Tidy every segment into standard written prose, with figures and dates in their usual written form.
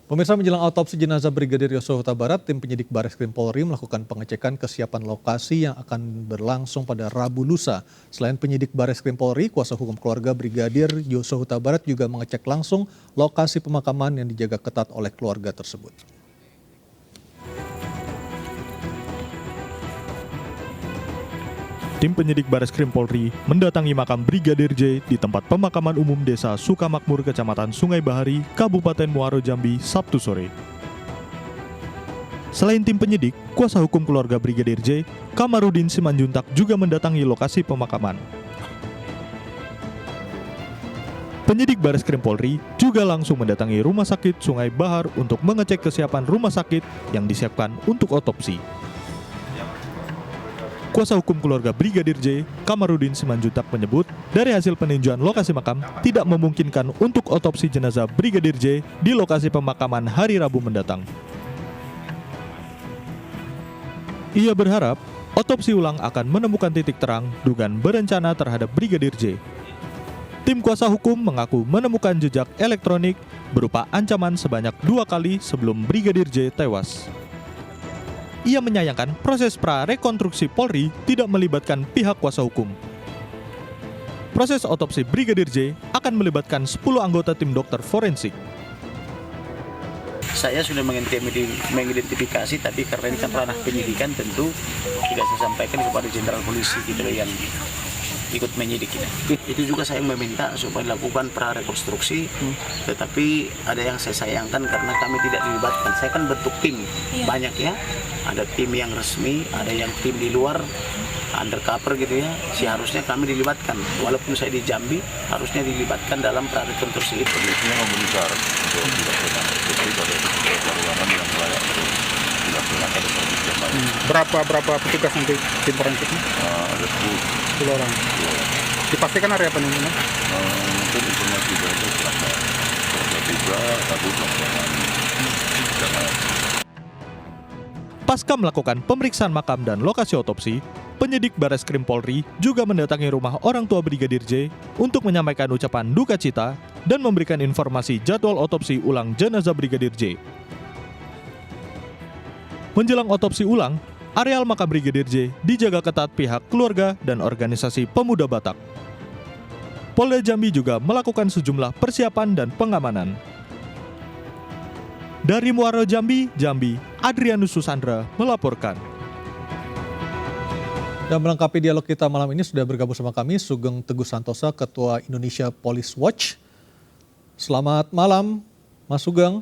Pemirsa, menjelang autopsi jenazah Brigadir Yosua Huta Barat, tim penyidik Bareskrim Polri melakukan pengecekan kesiapan lokasi yang akan berlangsung pada Rabu lusa. Selain penyidik Bareskrim Polri, kuasa hukum keluarga Brigadir Yosua Huta Barat juga mengecek langsung lokasi pemakaman yang dijaga ketat oleh keluarga tersebut. Tim penyidik Bareskrim Polri mendatangi makam Brigadir J di tempat pemakaman umum Desa Sukamakmur, Kecamatan Sungai Bahari, Kabupaten Muaro Jambi, Sabtu sore. Selain tim penyidik, kuasa hukum keluarga Brigadir J, Kamarudin Simanjuntak juga mendatangi lokasi pemakaman. Penyidik Bareskrim Polri juga langsung mendatangi Rumah Sakit Sungai Bahar untuk mengecek kesiapan rumah sakit yang disiapkan untuk otopsi. Kuasa hukum keluarga Brigadir J, Kamarudin Simanjuntak menyebut, dari hasil peninjauan lokasi makam tidak memungkinkan untuk otopsi jenazah Brigadir J di lokasi pemakaman hari Rabu mendatang. Ia berharap otopsi ulang akan menemukan titik terang dugaan berencana terhadap Brigadir J. Tim kuasa hukum mengaku menemukan jejak elektronik berupa ancaman sebanyak 2 kali sebelum Brigadir J tewas. Ia menyayangkan proses prarekonstruksi Polri tidak melibatkan pihak kuasa hukum. Proses otopsi Brigadir J akan melibatkan 10 anggota tim dokter forensik. Saya sudah mengidentifikasi, tapi karena ini kan ranah penyidikan tentu tidak saya sampaikan kepada jenderal polisi gitu loh yang ikut menyidik kita. Itu juga saya meminta supaya dilakukan prarekonstruksi, tetapi ada yang saya sayangkan karena kami tidak dilibatkan. Saya kan bentuk tim banyak ya, ada tim yang resmi, ada yang tim di luar, undercover gitu ya. Seharusnya kami dilibatkan, walaupun saya di Jambi, harusnya dilibatkan dalam prarekonstruksi itu. Ini memenuhi syarat untuk dilakukan seperti pada ruangan yang layak untuk dilaksanakan yang lain. Berapa petugas nanti tim forensiknya? Ada 10 orang. Dipastikan area apa nih? Mungkin informasi dari selama tiga Rabu melaksanakan jangan. Pasca melakukan pemeriksaan makam dan lokasi otopsi, penyidik Bareskrim Polri juga mendatangi rumah orang tua Brigadir J untuk menyampaikan ucapan duka cita dan memberikan informasi jadwal otopsi ulang jenazah Brigadir J. Menjelang otopsi ulang, areal makam Brigadir J dijaga ketat pihak keluarga dan organisasi pemuda Batak. Polda Jambi juga melakukan sejumlah persiapan dan pengamanan. Dari Muaro Jambi, Adrianus Susandra melaporkan. Dan melengkapi dialog kita malam ini sudah bergabung sama kami Sugeng Teguh Santosa, Ketua Indonesia Police Watch. Selamat malam, Mas Sugeng.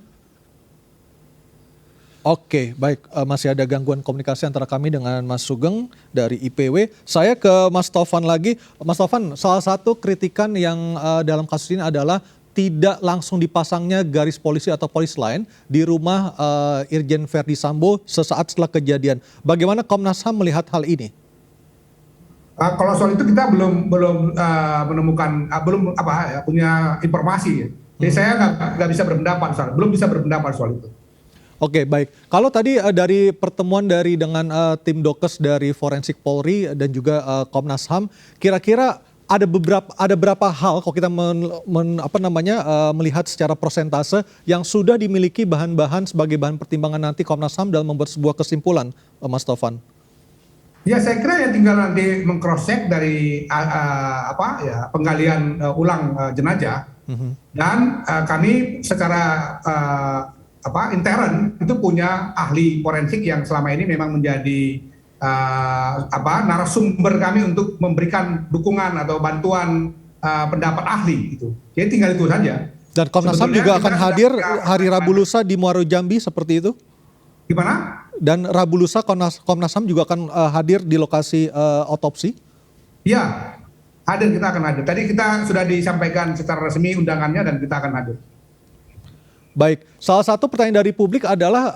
Oke, baik. Masih ada gangguan komunikasi antara kami dengan Mas Sugeng dari IPW. Saya ke Mas Taufan lagi. Mas Taufan, salah satu kritikan yang dalam kasus ini adalah tidak langsung dipasangnya garis polisi atau polis lain di rumah Irjen Verdi Sambo sesaat setelah kejadian. Bagaimana Komnas HAM melihat hal ini? Kalau soal itu kita belum menemukan, punya informasi. Jadi saya nggak bisa berpendapat belum bisa berpendapat soal itu. Oke, baik. Kalau tadi dari pertemuan dengan tim Dokes dari Forensik Polri dan juga Komnas HAM, kira-kira ada berapa hal kalau kita melihat secara persentase yang sudah dimiliki bahan-bahan sebagai bahan pertimbangan nanti Komnas HAM dalam membuat sebuah kesimpulan, Mas Taufan? Ya, saya kira yang tinggal nanti meng-cross-check dari penggalian ulang jenazah, dan kami secara intern itu punya ahli forensik yang selama ini memang menjadi narasumber kami untuk memberikan dukungan atau bantuan pendapat ahli gitu. Jadi tinggal itu saja. Dan Komnas HAM juga akan hadir hari Rabu lusa di Muaro Jambi seperti itu? Gimana? Dan Rabu lusa Komnas HAM juga akan hadir di lokasi otopsi? Iya, kita akan hadir. Tadi kita sudah disampaikan secara resmi undangannya dan kita akan hadir. Baik, salah satu pertanyaan dari publik adalah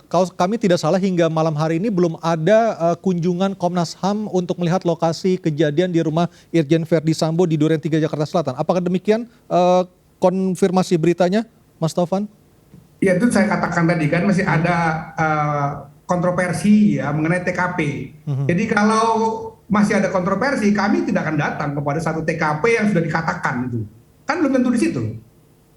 kalau kami tidak salah hingga malam hari ini belum ada kunjungan Komnas HAM untuk melihat lokasi kejadian di rumah Irjen Verdi Sambo di Duren 3 Jakarta Selatan. Apakah demikian konfirmasi beritanya, Mas Taufan? Ya, itu saya katakan tadi kan masih ada kontroversi ya mengenai TKP. Jadi kalau masih ada kontroversi, kami tidak akan datang kepada satu TKP yang sudah dikatakan itu. Kan belum tentu di situ.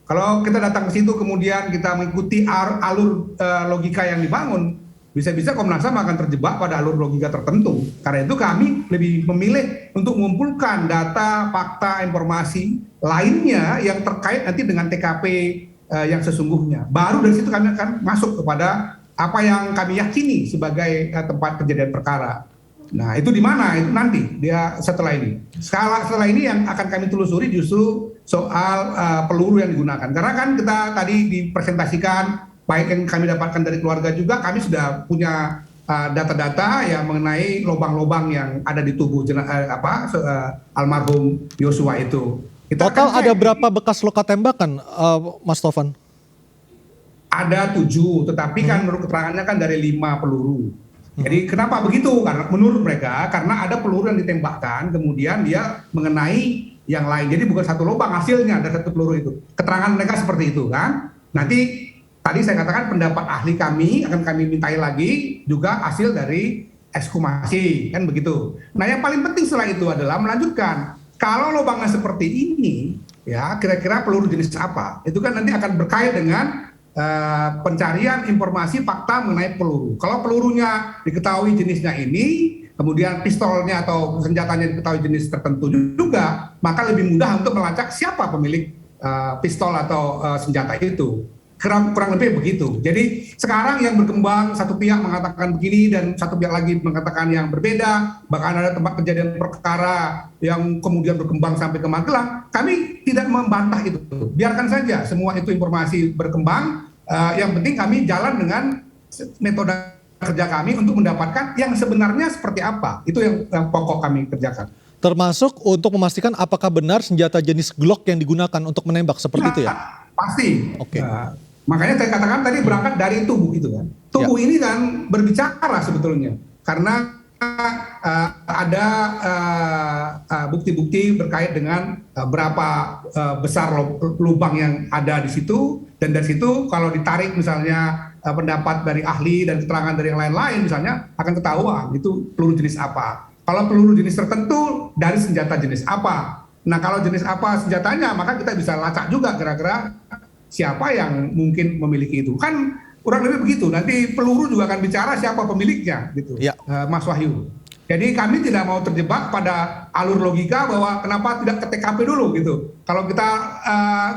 Kalau kita datang ke situ kemudian kita mengikuti alur logika yang dibangun, bisa-bisa Komnas HAM akan terjebak pada alur logika tertentu. Karena itu kami lebih memilih untuk mengumpulkan data, fakta, informasi lainnya yang terkait nanti dengan TKP yang sesungguhnya. Baru dari situ kami akan masuk kepada apa yang kami yakini sebagai tempat kejadian perkara. Nah, itu di mana? Itu nanti dia setelah ini. Setelah ini yang akan kami telusuri justru soal peluru yang digunakan. Karena kan kita tadi dipresentasikan, baik yang kami dapatkan dari keluarga juga, kami sudah punya data-data yang mengenai lubang-lubang yang ada di tubuh almarhum Yosua itu. Total ada berapa bekas luka tembakan, Mas Taufan? Ada 7, tetapi kan menurut keterangannya kan dari 5 peluru. Jadi kenapa begitu? Karena menurut mereka karena ada peluru yang ditembakkan, kemudian dia mengenai yang lain. Jadi bukan satu lubang hasilnya ada satu peluru itu. Keterangan mereka seperti itu kan. Nanti tadi saya katakan pendapat ahli kami akan kami mintai lagi juga hasil dari ekshumasi kan begitu. Nah yang paling penting setelah itu adalah melanjutkan. Kalau lubangnya seperti ini, ya kira-kira peluru jenis apa? Itu kan nanti akan berkait dengan pencarian informasi fakta mengenai peluru. Kalau pelurunya diketahui jenisnya ini, kemudian pistolnya atau senjatanya diketahui jenis tertentu juga, maka lebih mudah untuk melacak siapa pemilik pistol atau senjata itu. Kurang lebih begitu. Jadi sekarang yang berkembang satu pihak mengatakan begini dan satu pihak lagi mengatakan yang berbeda, bahkan ada tempat kejadian perkara yang kemudian berkembang sampai ke Magelang. Kami tidak membantah itu. Biarkan saja semua itu informasi berkembang. Yang penting kami jalan dengan metode kerja kami untuk mendapatkan yang sebenarnya seperti apa. Itu yang pokok kami kerjakan. Termasuk untuk memastikan apakah benar senjata jenis Glock yang digunakan untuk menembak seperti itu ya? Pasti. Oke. Makanya saya katakan tadi berangkat dari tubuh itu kan. Tubuh ini kan berbicara sebetulnya. Karena ada bukti-bukti berkait dengan berapa besar lubang yang ada di situ. Dan dari situ kalau ditarik misalnya pendapat dari ahli dan keterangan dari yang lain-lain misalnya akan ketahuan itu peluru jenis apa. Kalau peluru jenis tertentu dari senjata jenis apa. Nah kalau jenis apa senjatanya maka kita bisa lacak juga kira-kira siapa yang mungkin memiliki itu. Kan kurang lebih begitu. Nanti peluru juga akan bicara siapa pemiliknya gitu. Ya. Mas Wahyu. Jadi kami tidak mau terjebak pada alur logika bahwa kenapa tidak ke TKP dulu gitu. Kalau kita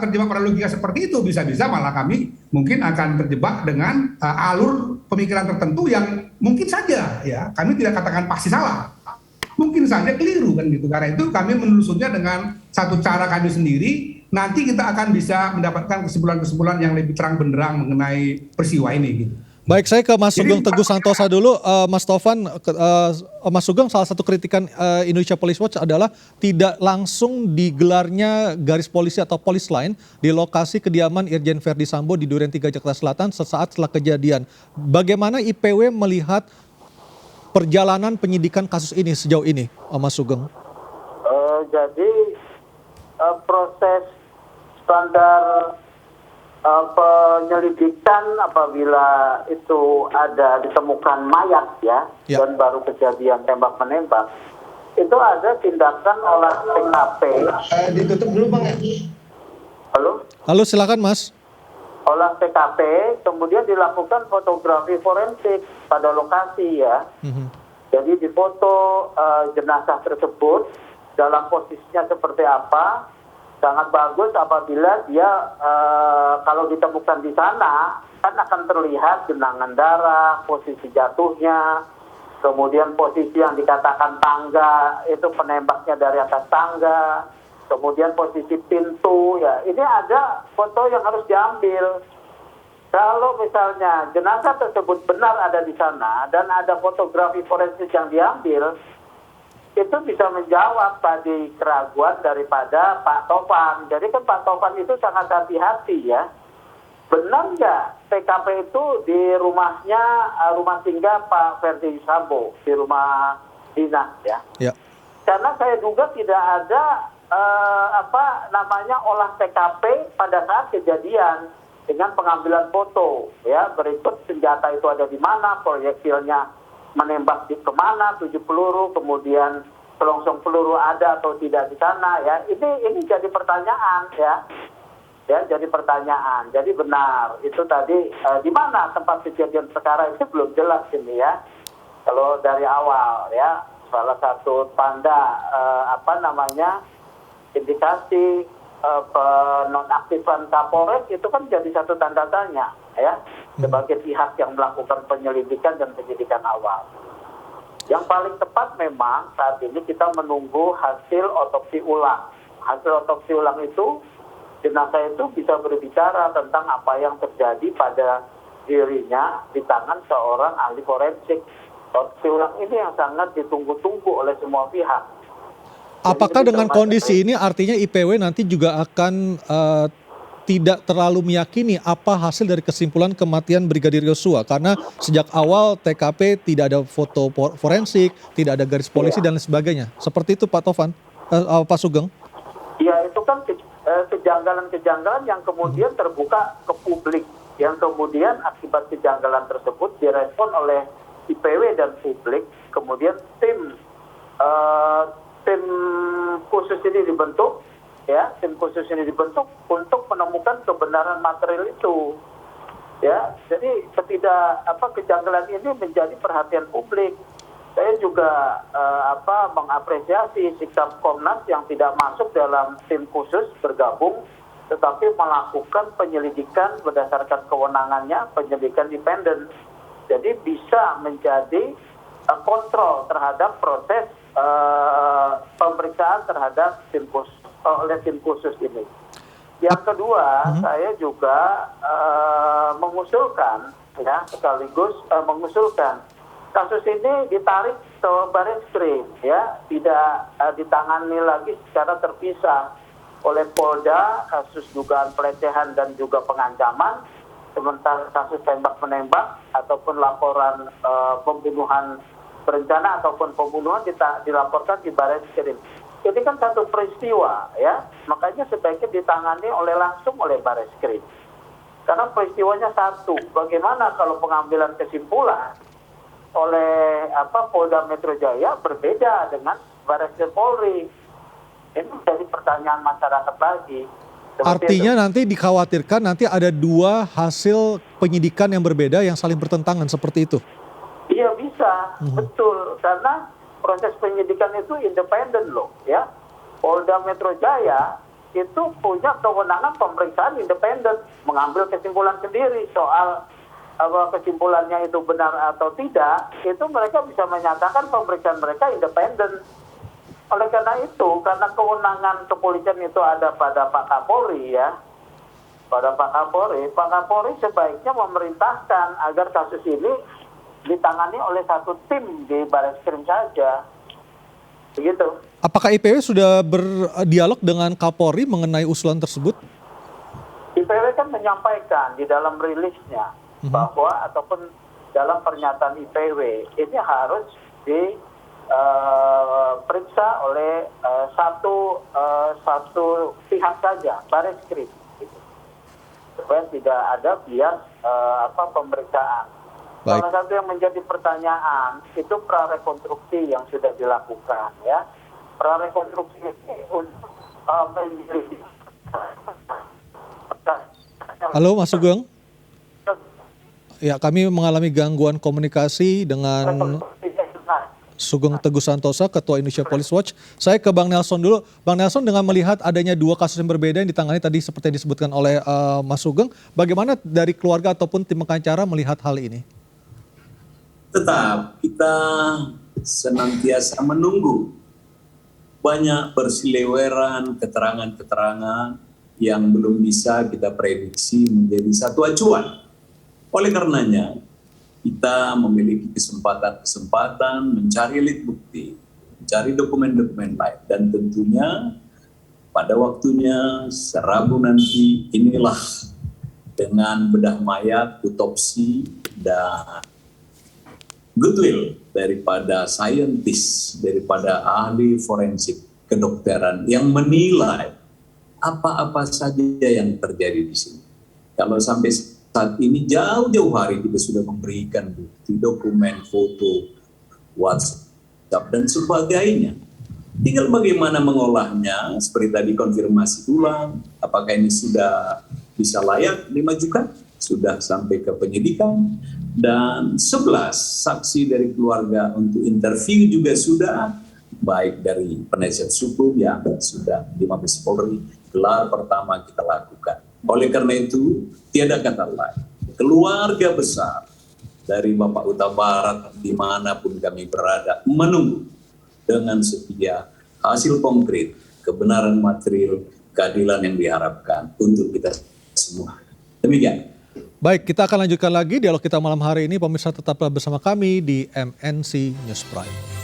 terjebak pada logika seperti itu bisa-bisa malah kami mungkin akan terjebak dengan alur pemikiran tertentu yang mungkin saja ya kami tidak katakan pasti salah. Mungkin saja keliru kan gitu. Karena itu kami menelusurnya dengan satu cara kami sendiri. Nanti kita akan bisa mendapatkan kesimpulan-kesimpulan yang lebih terang benderang mengenai peristiwa ini gitu. Baik, saya ke Mas Sugeng Teguh Santosa dulu. Mas Taufan, Mas Sugeng, salah satu kritikan Indonesia Police Watch adalah tidak langsung digelarnya garis polisi atau polis line di lokasi kediaman Irjen Verdi Sambo di Duren 3 Jakarta Selatan sesaat setelah kejadian. Bagaimana IPW melihat perjalanan penyidikan kasus ini sejauh ini, Mas Sugeng? Jadi proses standar penyelidikan apabila itu ada ditemukan mayat ya. Dan baru kejadian tembak menembak itu ada tindakan olah TKP. Ditutup dulu Bang ya. Halo silakan Mas. Olah TKP kemudian dilakukan fotografi forensik pada lokasi ya. Jadi difoto jenazah tersebut dalam posisinya seperti apa. Sangat bagus apabila dia kalau ditemukan di sana kan akan terlihat genangan darah, posisi jatuhnya, kemudian posisi yang dikatakan tangga itu penembaknya dari atas tangga, kemudian posisi pintu ya ini ada foto yang harus diambil. Kalau misalnya jenazah tersebut benar ada di sana dan ada fotografi forensik yang diambil, itu bisa menjawab tadi keraguan daripada Pak Taufan. Jadi kan Pak Taufan itu sangat hati-hati ya. Benar nggak TKP itu di rumahnya, rumah singgah Pak Verdi Sambo, di rumah dinas ya. Karena saya duga tidak ada olah TKP pada saat kejadian dengan pengambilan foto ya, berikut senjata itu ada di mana, proyektilnya menembak di kemana, 7 peluru, kemudian selongsong peluru ada atau tidak di sana ya. Ini jadi pertanyaan ya. Ya, jadi pertanyaan. Jadi benar, itu tadi di mana tempat kejadian perkara itu belum jelas ini ya. Kalau dari awal ya, salah satu tanda indikasi penonaktifan Kapolres itu kan jadi satu tanda tanya ya sebagai pihak yang melakukan penyelidikan dan penyidikan awal. Yang paling tepat memang saat ini kita menunggu hasil otopsi ulang. Hasil otopsi ulang itu, jenazah itu bisa berbicara tentang apa yang terjadi pada dirinya di tangan seorang ahli forensik. Otopsi ulang ini yang sangat ditunggu-tunggu oleh semua pihak. Apakah dengan kondisi ini artinya IPW nanti juga akan tidak terlalu meyakini apa hasil dari kesimpulan kematian Brigadir Yosua? Karena sejak awal TKP tidak ada foto forensik, tidak ada garis polisi dan lain sebagainya. Seperti itu Pak Tovan, Pak Sugeng? Ya, itu kan kejanggalan-kejanggalan yang kemudian terbuka ke publik, yang kemudian akibat kejanggalan tersebut direspon oleh IPW dan publik, kemudian tim khusus ini dibentuk, ya, tim khusus ini dibentuk untuk menemukan kebenaran material itu, ya. Jadi kejanggalan ini menjadi perhatian publik. Saya juga mengapresiasi sikap Komnas yang tidak masuk dalam tim khusus bergabung, tetapi melakukan penyelidikan berdasarkan kewenangannya, penyelidikan independen. Jadi bisa menjadi kontrol terhadap proses pemeriksaan terhadap oleh tim khusus ini. Yang kedua, saya juga mengusulkan, ya, sekaligus mengusulkan kasus ini ditarik ke Barreskrim, ya, tidak ditangani lagi secara terpisah oleh Polda, kasus dugaan pelecehan dan juga pengancaman, sementara kasus tembak-menembak ataupun laporan pembunuhan berencana ataupun pembunuhan dilaporkan di Barreskrim. Ini kan satu peristiwa, ya, makanya sebaiknya ditangani langsung oleh Barreskrim. Karena peristiwanya satu. Bagaimana kalau pengambilan kesimpulan oleh Polda Metro Jaya berbeda dengan Barreskrim Polri? Ini menjadi pertanyaan masyarakat lagi. Artinya nanti dikhawatirkan nanti ada dua hasil penyidikan yang berbeda yang saling bertentangan seperti itu? Iya bisa, betul. Karena proses penyidikan itu independen loh, ya. Polda Metro Jaya itu punya kewenangan pemeriksaan independen, mengambil kesimpulan sendiri soal kesimpulannya itu benar atau tidak, itu mereka bisa menyatakan pemeriksaan mereka independen. Oleh karena itu, karena kewenangan kepolisian itu ada pada Pak Kapolri, ya, pada Pak Kapolri sebaiknya memerintahkan agar kasus ini ditangani oleh satu tim di Barreskrim saja, begitu. Apakah IPW sudah berdialog dengan Kapolri mengenai usulan tersebut? IPW kan menyampaikan di dalam rilisnya bahwa ataupun dalam pernyataan IPW ini harus diperiksa oleh satu pihak saja, Barreskrim, gitu. Supaya tidak ada bias pemeriksaan. Baik. Salah satu yang menjadi pertanyaan itu prarekonstruksi yang sudah dilakukan, ya. Prarekonstruksi ini untuk Halo Mas Sugeng. Ya, kami mengalami gangguan komunikasi dengan Sugeng Teguh Santosa, Ketua Indonesia Police Watch. Saya ke Bang Nelson dulu. Bang Nelson, dengan melihat adanya dua kasus yang berbeda yang ditangani tadi seperti yang disebutkan oleh Mas Sugeng, bagaimana dari keluarga ataupun tim pengacara melihat hal ini? Tetap kita senantiasa menunggu banyak berseliweran keterangan-keterangan yang belum bisa kita prediksi menjadi satu acuan. Oleh karenanya, kita memiliki kesempatan mencari alat bukti, mencari dokumen-dokumen lain, dan tentunya pada waktunya Rabu nanti inilah dengan bedah mayat, autopsi, dan goodwill daripada saintis, daripada ahli forensik kedokteran yang menilai apa-apa saja yang terjadi di sini. Kalau sampai saat ini jauh-jauh hari kita sudah memberikan bukti, dokumen, foto, WhatsApp dan sebagainya. Tinggal bagaimana mengolahnya, seperti tadi konfirmasi ulang, apakah ini sudah bisa layak dimajukan, sudah sampai ke penyidikan, dan 11 saksi dari keluarga untuk interview juga sudah, baik dari penasihat hukum yang sudah di Mabes Polri, gelar pertama kita lakukan. Oleh karena itu, tiada kata lain, keluarga besar dari Bapak Huta Barat dimanapun kami berada menunggu dengan setia hasil konkret, kebenaran material, keadilan yang diharapkan untuk kita semua. Demikian. Baik, kita akan lanjutkan lagi dialog kita malam hari ini. Pemirsa tetaplah bersama kami di MNC News Prime.